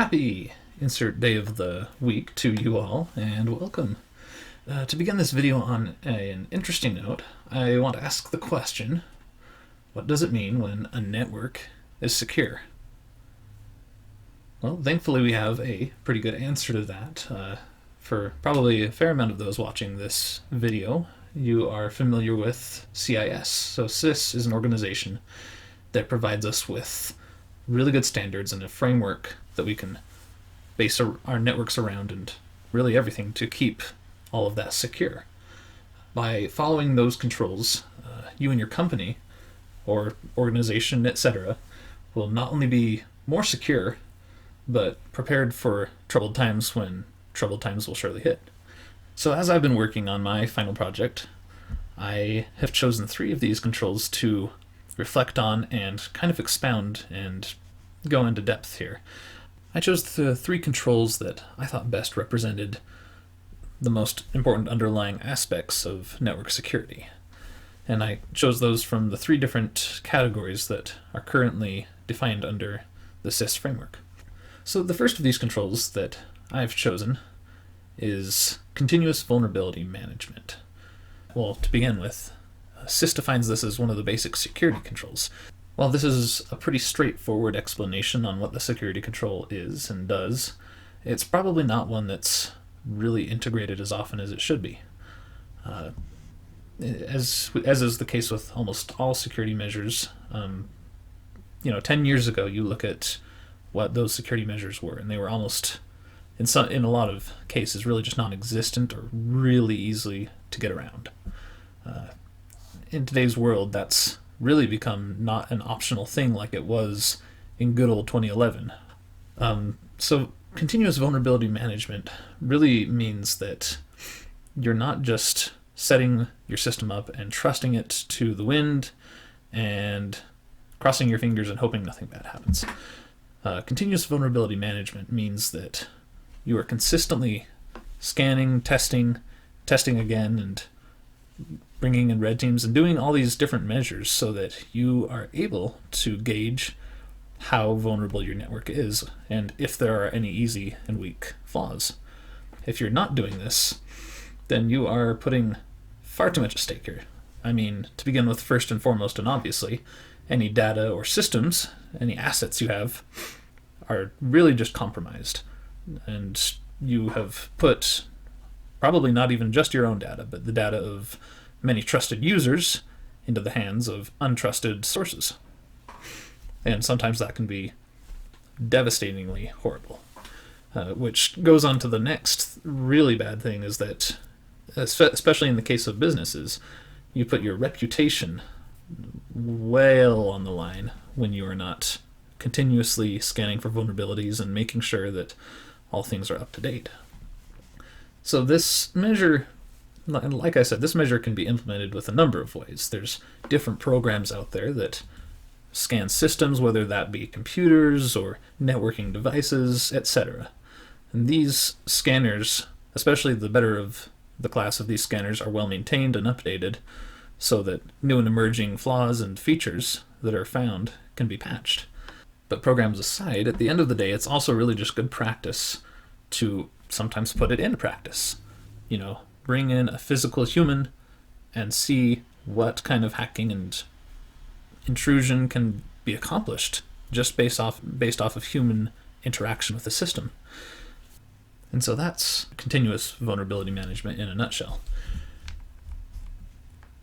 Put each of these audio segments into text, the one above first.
Happy insert day of the week to you all, and welcome. To begin this video on an interesting note, I want to ask the question, what does it mean when a network is secure? Well, thankfully we have a pretty good answer to that. For probably a fair amount of those watching this video, you are familiar with CIS. So CIS is an organization that provides us with really good standards and a framework that we can base our networks around, and really everything to keep all of that secure. By following those controls, you and your company or organization, etc., will not only be more secure, but prepared for troubled times when troubled times will surely hit. So as I've been working on my final project, I have chosen 3 of these controls to reflect on and kind of expound and go into depth here. I chose the 3 controls that I thought best represented the most important underlying aspects of network security. And I chose those from the 3 different categories that are currently defined under the CIS framework. So the first of these controls that I've chosen is continuous vulnerability management. Well, to begin with, CIS defines this as one of the basic security controls. While this is a pretty straightforward explanation on what the security control is and does, it's probably not one that's really integrated as often as it should be. As is the case with almost all security measures, 10 years ago you look at what those security measures were, and they were almost, in a lot of cases, really just non-existent or really easy to get around. In today's world, that's really become not an optional thing like it was in good old 2011. So continuous vulnerability management really means that you're not just setting your system up and trusting it to the wind and crossing your fingers and hoping nothing bad happens. Continuous vulnerability management means that you are consistently scanning, testing again, and bringing in red teams and doing all these different measures so that you are able to gauge how vulnerable your network is and if there are any easy and weak flaws. If you're not doing this, then you are putting far too much at stake here. I mean, to begin with, first and foremost and obviously, any data or systems, any assets you have, are really just compromised. And you have put probably not even just your own data, but the data of many trusted users into the hands of untrusted sources. And sometimes that can be devastatingly horrible. Which goes on to the next really bad thing, is that, especially in the case of businesses, you put your reputation well on the line when you are not continuously scanning for vulnerabilities and making sure that all things are up to date. So this measure, like I said, this measure can be implemented with a number of ways. There's different programs out there that scan systems, whether that be computers or networking devices, etc. And these scanners, especially the better of the class of these scanners, are well maintained and updated so that new and emerging flaws and features that are found can be patched. But programs aside, at the end of the day, it's also really just good practice to sometimes put it into practice. Bring in a physical human and see what kind of hacking and intrusion can be accomplished just based off of human interaction with the system. And so that's continuous vulnerability management in a nutshell.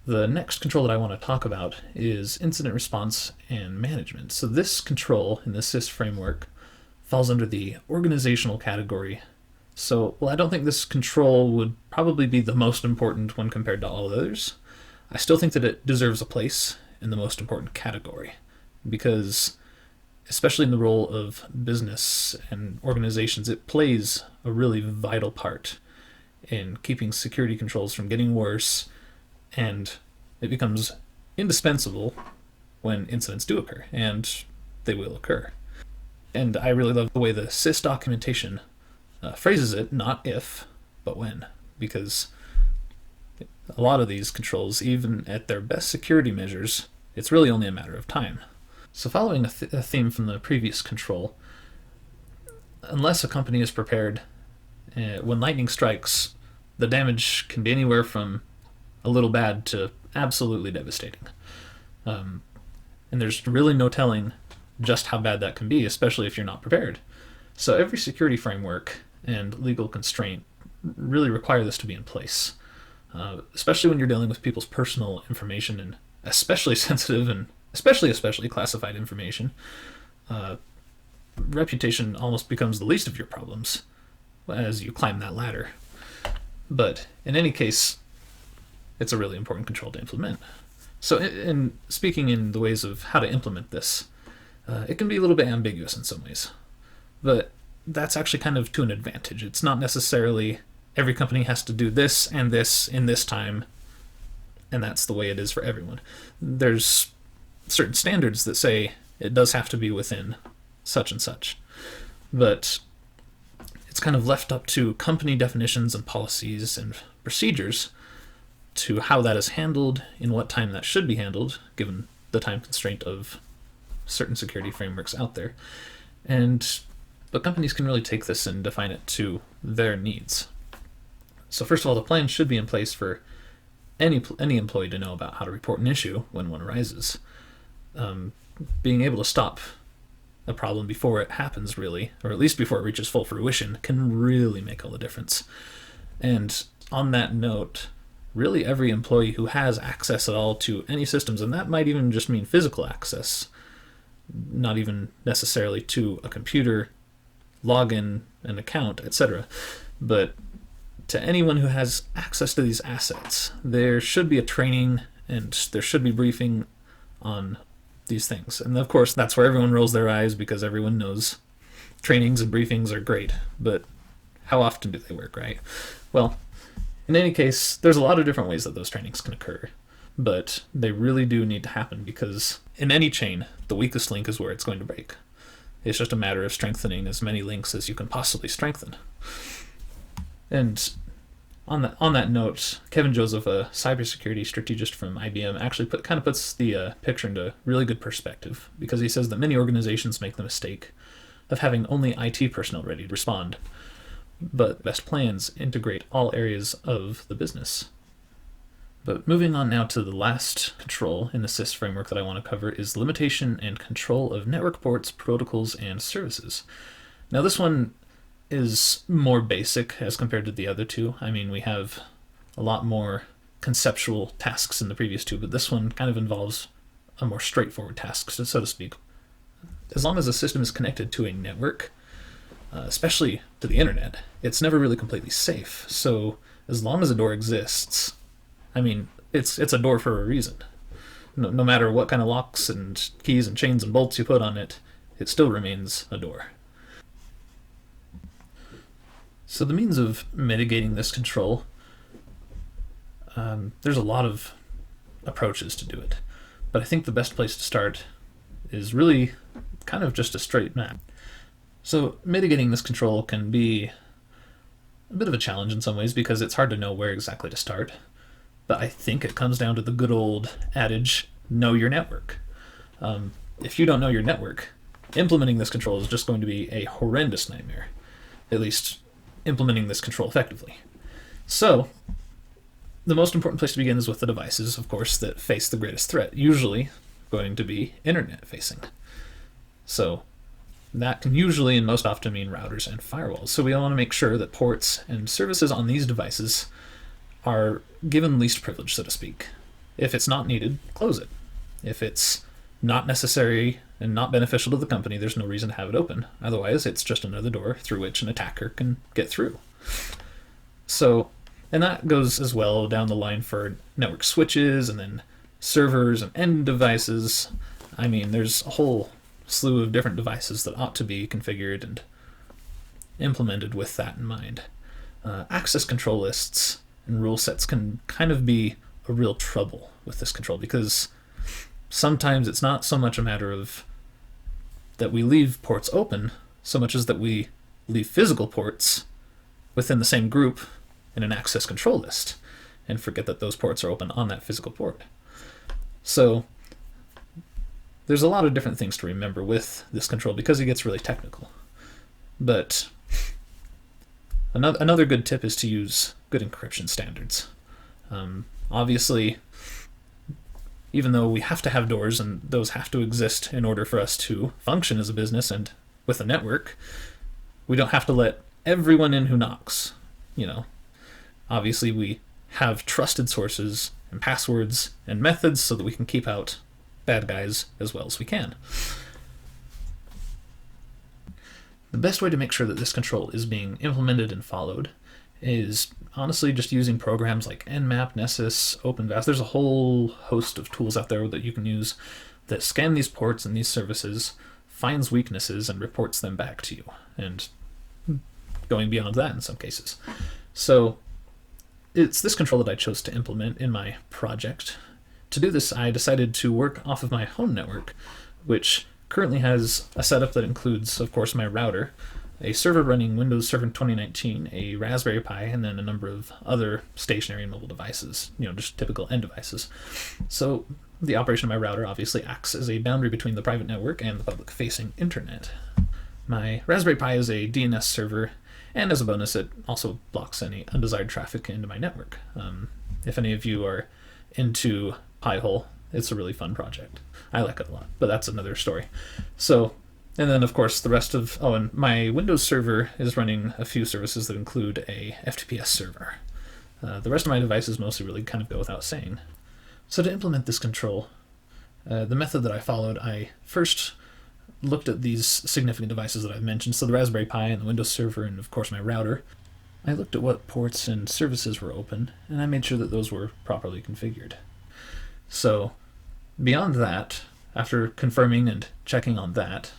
The next control that I want to talk about is incident response and management. So this control in the CIS framework falls under the organizational category. So, I don't think this control would probably be the most important when compared to all others. I still think that it deserves a place in the most important category, because especially in the role of business and organizations, it plays a really vital part in keeping security controls from getting worse, and it becomes indispensable when incidents do occur, and they will occur. And I really love the way the CIS documentation phrases it, not if, but when, because a lot of these controls, even at their best security measures, it's really only a matter of time. So following a theme from the previous control, unless a company is prepared, when lightning strikes, the damage can be anywhere from a little bad to absolutely devastating. And there's really no telling just how bad that can be, especially if you're not prepared. So every security framework and legal constraint really require this to be in place, especially when you're dealing with people's personal information and especially sensitive and especially classified information. Reputation almost becomes the least of your problems as you climb that ladder. But in any case, it's a really important control to implement. So in speaking in the ways of how to implement this, it can be a little bit ambiguous in some ways. But that's actually kind of to an advantage. It's not necessarily every company has to do this and this in this time, and that's the way it is for everyone. There's certain standards that say it does have to be within such and such. But it's kind of left up to company definitions and policies and procedures to how that is handled, in what time that should be handled, given the time constraint of certain security frameworks out there. But companies can really take this and define it to their needs. So first of all, the plan should be in place for any employee to know about how to report an issue when one arises. Being able to stop a problem before it happens, really, or at least before it reaches full fruition, can really make all the difference. And on that note, really every employee who has access at all to any systems, and that might even just mean physical access, not even necessarily to a computer, login, an account, etc., but to anyone who has access to these assets, there should be a training and there should be briefing on these things. And of course, that's where everyone rolls their eyes because everyone knows trainings and briefings are great, but how often do they work, right? Well, in any case, there's a lot of different ways that those trainings can occur, but they really do need to happen because in any chain, the weakest link is where it's going to break. It's just a matter of strengthening as many links as you can possibly strengthen. And on that note, Kevin Joseph, a cybersecurity strategist from IBM, actually puts the picture into really good perspective because he says that many organizations make the mistake of having only IT personnel ready to respond, but best plans integrate all areas of the business. But moving on now to the last control in the SIS framework that I want to cover is limitation and control of network ports, protocols, and services. Now this one is more basic as compared to the other two. I mean, we have a lot more conceptual tasks in the previous two, but this one kind of involves a more straightforward task, so to speak. As long as a system is connected to a network, especially to the internet, it's never really completely safe. So as long as a door exists, I mean, it's a door for a reason. No matter what kind of locks and keys and chains and bolts you put on it, it still remains a door. So the means of mitigating this control, there's a lot of approaches to do it, but I think the best place to start is really kind of just a straight map. So mitigating this control can be a bit of a challenge in some ways because it's hard to know where exactly to start, but I think it comes down to the good old adage, know your network. If you don't know your network, implementing this control is just going to be a horrendous nightmare, at least implementing this control effectively. So the most important place to begin is with the devices, of course, that face the greatest threat, usually going to be internet facing. So that can usually and most often mean routers and firewalls. So we want to make sure that ports and services on these devices are given least privilege, so to speak. If it's not needed, close it. If it's not necessary and not beneficial to the company, there's no reason to have it open. Otherwise, it's just another door through which an attacker can get through. So, and that goes as well down the line for network switches and then servers and end devices. I mean, there's a whole slew of different devices that ought to be configured and implemented with that in mind. Access control lists and rule sets can kind of be a real trouble with this control because sometimes it's not so much a matter of that we leave ports open so much as that we leave physical ports within the same group in an access control list and forget that those ports are open on that physical port. So there's a lot of different things to remember with this control because it gets really technical. But another good tip is to use good encryption standards. Obviously, even though we have to have doors and those have to exist in order for us to function as a business and with a network, we don't have to let everyone in who knocks. Obviously we have trusted sources and passwords and methods so that we can keep out bad guys as well as we can. The best way to make sure that this control is being implemented and followed is honestly just using programs like Nmap, Nessus, OpenVAS. There's a whole host of tools out there that you can use that scan these ports and these services, finds weaknesses, and reports them back to you, and going beyond that in some cases. So it's this control that I chose to implement in my project. To do this, I decided to work off of my home network, which currently has a setup that includes, of course, my router, a server running Windows Server 2019, a Raspberry Pi, and then a number of other stationary and mobile devices, just typical end devices. So the operation of my router obviously acts as a boundary between the private network and the public-facing internet. My Raspberry Pi is a DNS server, and as a bonus, it also blocks any undesired traffic into my network. If any of you are into Pi-hole, it's a really fun project. I like it a lot, but that's another story. And then, of course, the rest of... and my Windows server is running a few services that include a FTPS server. The rest of my devices mostly really kind of go without saying. So to implement this control, the method that I followed, I first looked at these significant devices that I've mentioned, so the Raspberry Pi and the Windows server and, of course, my router. I looked at what ports and services were open, and I made sure that those were properly configured. So beyond that, after confirming and checking on that,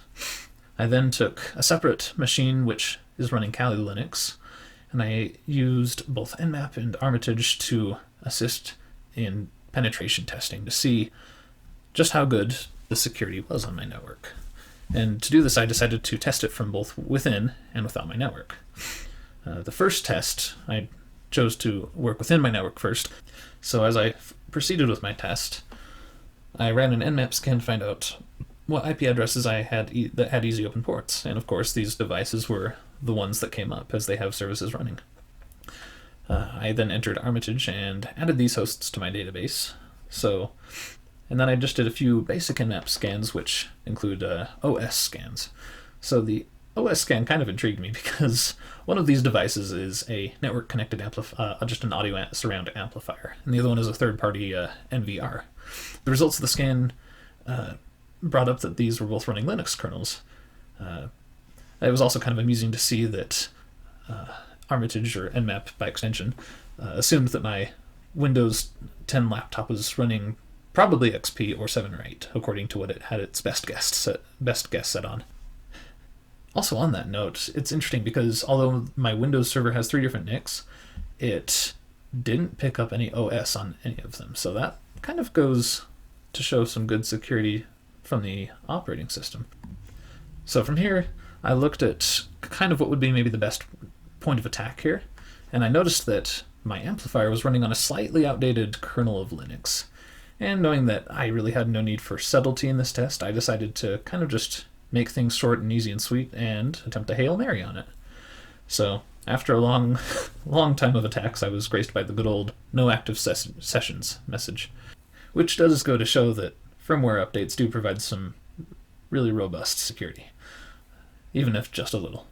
I then took a separate machine which is running Kali Linux, and I used both Nmap and Armitage to assist in penetration testing to see just how good the security was on my network. And to do this, I decided to test it from both within and without my network. The first test, I chose to work within my network first. So as I proceeded with my test, I ran an Nmap scan to find out what IP addresses I had that had easy open ports. And of course, these devices were the ones that came up as they have services running. I then entered Armitage and added these hosts to my database. And then I just did a few basic Nmap scans, which include OS scans. So the OS scan kind of intrigued me because one of these devices is a network-connected just an audio surround amplifier, and the other one is a third-party NVR. The results of the scan brought up that these were both running Linux kernels. It was also kind of amusing to see that Armitage, or Nmap by extension, assumed that my Windows 10 laptop was running probably XP or 7 or 8, according to what it had its best guess set on. Also on that note, it's interesting because although my Windows server has 3 different NICs, it didn't pick up any OS on any of them. So that kind of goes to show some good security from the operating system. So from here, I looked at kind of what would be maybe the best point of attack here, and I noticed that my amplifier was running on a slightly outdated kernel of Linux. And knowing that I really had no need for subtlety in this test, I decided to kind of just make things short and easy and sweet and attempt a Hail Mary on it. So after a long time of attacks, I was graced by the good old no active sessions message, which does go to show that firmware updates do provide some really robust security, even if just a little.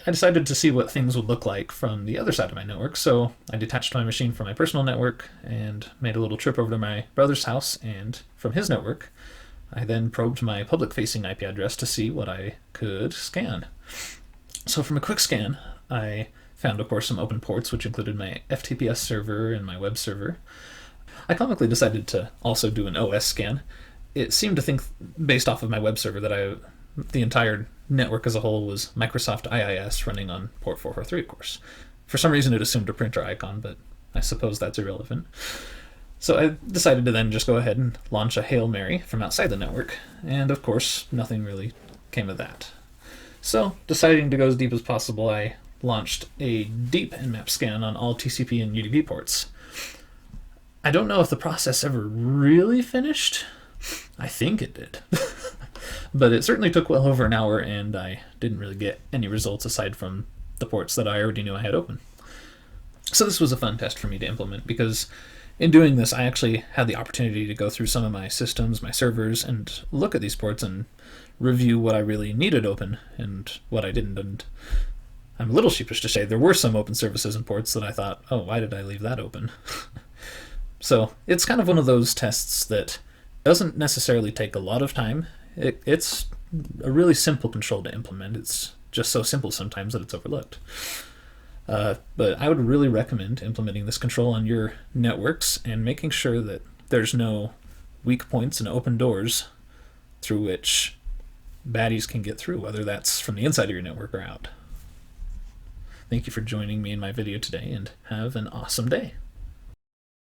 I decided to see what things would look like from the other side of my network, so I detached my machine from my personal network and made a little trip over to my brother's house, and from his network, I then probed my public-facing IP address to see what I could scan. So from a quick scan, I found, of course, some open ports, which included my FTPS server and my web server. I comically decided to also do an OS scan. It seemed to think, based off of my web server, that the entire network as a whole was Microsoft IIS running on port 443, of course. For some reason, it assumed a printer icon, but I suppose that's irrelevant. So I decided to then just go ahead and launch a Hail Mary from outside the network, and of course, nothing really came of that. So, deciding to go as deep as possible, I launched a deep Nmap scan on all TCP and UDP ports. I don't know if the process ever really finished. I think it did. But it certainly took well over an hour, and I didn't really get any results aside from the ports that I already knew I had open. So this was a fun test for me to implement, because in doing this, I actually had the opportunity to go through some of my systems, my servers, and look at these ports and review what I really needed open and what I didn't. And I'm a little sheepish to say there were some open services and ports that I thought, oh, why did I leave that open? So it's kind of one of those tests that doesn't necessarily take a lot of time. It's a really simple control to implement. It's just so simple sometimes that it's overlooked. But I would really recommend implementing this control on your networks and making sure that there's no weak points and open doors through which baddies can get through, whether that's from the inside of your network or out. Thank you for joining me in my video today, and have an awesome day.